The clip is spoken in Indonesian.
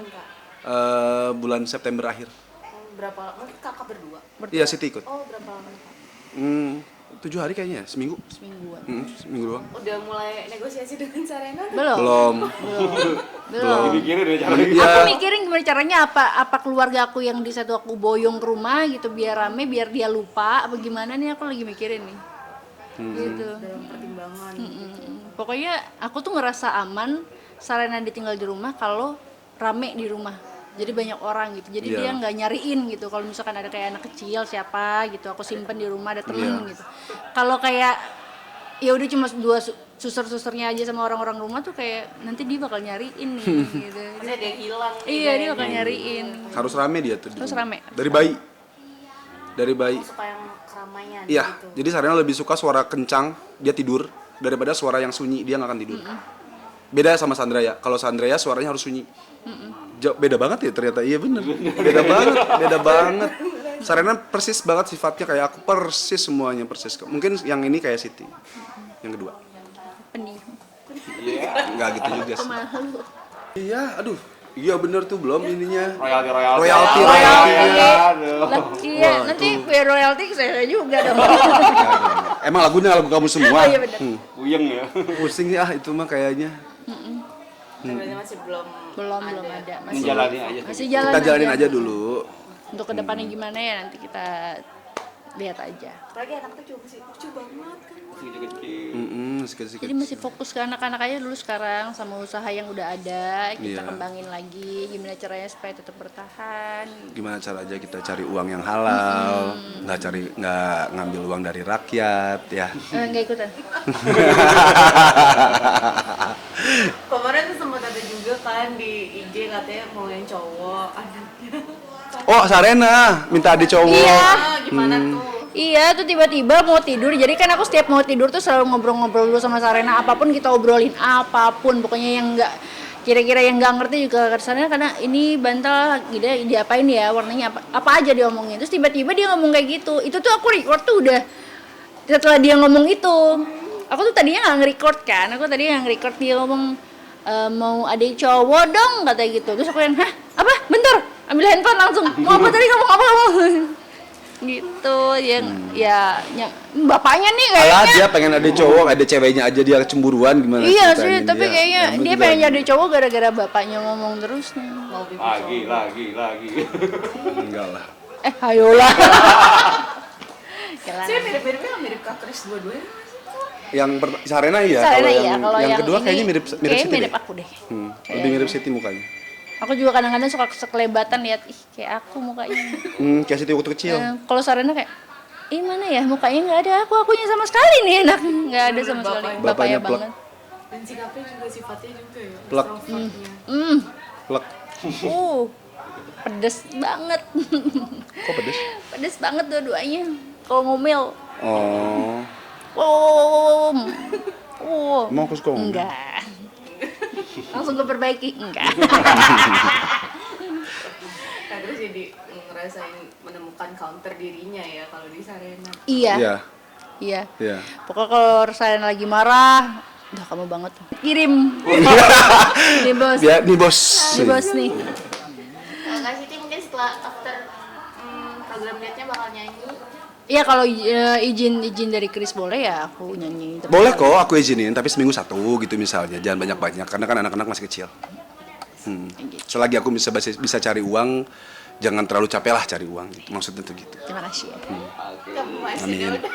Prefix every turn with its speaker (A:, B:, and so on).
A: Kak?
B: Bulan September akhir.
A: Berapa? Mungkin kakak berdua?
B: Iya, Siti ikut.
A: Oh, berapa lama Kak?
B: 7 hari kayaknya, seminggu.
A: Semingguan.
B: Seminggu doang.
A: Udah mulai negosiasi dengan Sarena?
B: Belum.
A: Belum.
C: Dipikirin ya caranya.
B: Iya.
D: Aku mikirin gimana caranya, apa keluarga aku yang di satu aku boyong ke rumah gitu biar rame, biar dia lupa apa gimana nih, aku lagi mikirin nih. Gitu.
A: Dalam pertimbangan.
D: Pokoknya aku tuh ngerasa aman Sarena ditinggal di rumah kalau rame di rumah. Jadi banyak orang gitu. Jadi
B: Iya.
D: dia nggak nyariin gitu. Kalau misalkan ada kayak anak kecil siapa gitu, aku simpen di rumah, ada temen gitu. Kalau kayak ya udah cuma dua suster-susternya aja sama orang-orang rumah tuh kayak nanti dia bakal nyariin nih gitu.
A: Maksudnya dia hilang.
D: Iya, dia bakal nyariin.
B: Harus rame dia tuh. di
D: Terus
B: rumah.
D: rame.
B: Dari bayi. Dari bayi.
A: Suka yang keramaian
B: Iya.
A: gitu.
B: Jadi Sarena lebih suka suara kencang dia tidur daripada suara yang sunyi dia nggak akan tidur. Beda sama Sandra. Kalau Sandra suaranya harus sunyi. Beda banget ya ternyata. Iya bener. Beda banget. Sarena persis banget sifatnya kayak aku, persis semuanya persis. Mungkin yang ini kayak Siti. Yang kedua.
D: Penih.
B: Enggak gitu juga
D: Aku
B: sih.
D: malu.
B: Iya, aduh. Iya bener tuh belum ininya.
C: Royalti.
B: Royalti.
D: Lah, iya, nanti biar royalti ke saya juga dong.
B: Emang lagunya lagu kamu semua.
D: Oh, iya bener.
C: Puyeng ya.
B: Pusing ya itu mah kayaknya.
A: Tapi masih belum
D: Belum ada.
C: Menjalani aja.
D: Masih jalan.
B: Kita jalanin aja dulu.
D: Untuk kedepannya gimana ya nanti kita lihat aja.
A: Apalagi anak tuh masih lucu banget kan.
C: Kecil-kecil.
B: Sikit-sikit.
D: Jadi masih fokus ke anak-anak aja dulu sekarang sama usaha yang udah ada, kita
B: Iya.
D: kembangin lagi. Gimana caranya supaya tetap bertahan.
B: Gimana cara aja kita cari uang yang halal, nggak ngambil uang dari rakyat ya.
D: Nggak ikutan.
A: Kemarin tuh sempat ada juga kan di IG katanya mau yang cowok anaknya.
B: Oh, Sarena minta adik cowok.
D: Iya.
A: Gimana tuh?
D: Iya tuh tiba-tiba mau tidur, jadi kan aku setiap mau tidur tuh selalu ngobrol-ngobrol dulu sama Sarena, apapun kita obrolin, apapun pokoknya yang nggak kira-kira yang nggak ngerti juga ke Sarena, karena ini bantal gitu diapain ya, warnanya apa aja dia omongin. Terus tiba-tiba dia ngomong kayak gitu, itu tuh aku record tuh udah setelah dia ngomong itu. Aku tuh tadinya nggak nge-record kan, aku tadinya nge-record dia ngomong mau adik cowok dong katanya gitu. Terus aku yang hah apa bentar ambil handphone langsung mau apa tadi ngomong apa gitu yang ya bapaknya nih
B: Alah
D: kayaknya.
B: dia pengen ada cowok, ada ceweknya aja dia cemburuan gimana?
D: Iya
B: ceritanya
D: sih, tapi
B: dia?
D: kayaknya
B: Yang
D: dia
B: penting
D: pengen jadi cowok gara-gara bapaknya ngomong terus nih.
A: Mau bibi
C: Lagi.
B: enggak lah.
D: Hayolah. Jalan.
A: Saya mirip Kak Kris dua-duanya.
B: Yang Sarena iya,
D: Sarena
B: kalau
D: iya,
B: yang,
D: kalau
B: yang
D: yang
B: kedua
D: ini
B: kayaknya mirip
D: kayaknya
B: Siti
D: mirip
B: deh.
D: aku deh.
B: Lebih mirip Siti mukanya.
D: Aku juga kadang-kadang suka sekelebatan lihat ih kayak aku mukanya.
B: Kayak Siti waktu kecil.
D: Kalau Sarena kayak mana ya mukanya nggak ada akunya sama sekali nih enak nggak ada sama sekali
A: Bapaknya
D: bapaknya
B: plek.
D: banget.
A: Dan sikapnya juga sifatnya juga ya.
B: Plek.
A: Extrovertnya.
B: Plek.
D: Pedes banget.
B: Kok pedes?
D: Pedes banget dua-duanya kalau ngomel.
B: Oh. Mau aku suka ngomong?
D: Enggak. Langsung gue perbaiki enggak.
A: Kak Kris jadi ngerasain menemukan counter dirinya ya kalau di Sarena.
D: Iya.
B: Iya. Iya.
D: Pokoknya kalau Sarena lagi marah, udah kamu banget. Kirim. Nih bos.
B: Ya, nih bos.
D: Nih bos nih.
A: Kak Siti mungkin setelah after program dietnya bakal nyanyi.
D: Iya kalau izin dari Chris boleh ya aku nyanyi.
B: Boleh kok aku izinin, tapi seminggu satu gitu misalnya, jangan banyak-banyak karena kan anak-anak masih kecil. Selagi aku bisa cari uang, jangan terlalu capek lah cari uang gitu. Maksudnya tuh gitu.
D: Terima kasih ya.
A: Kamu masih
B: Amin.
A: udah.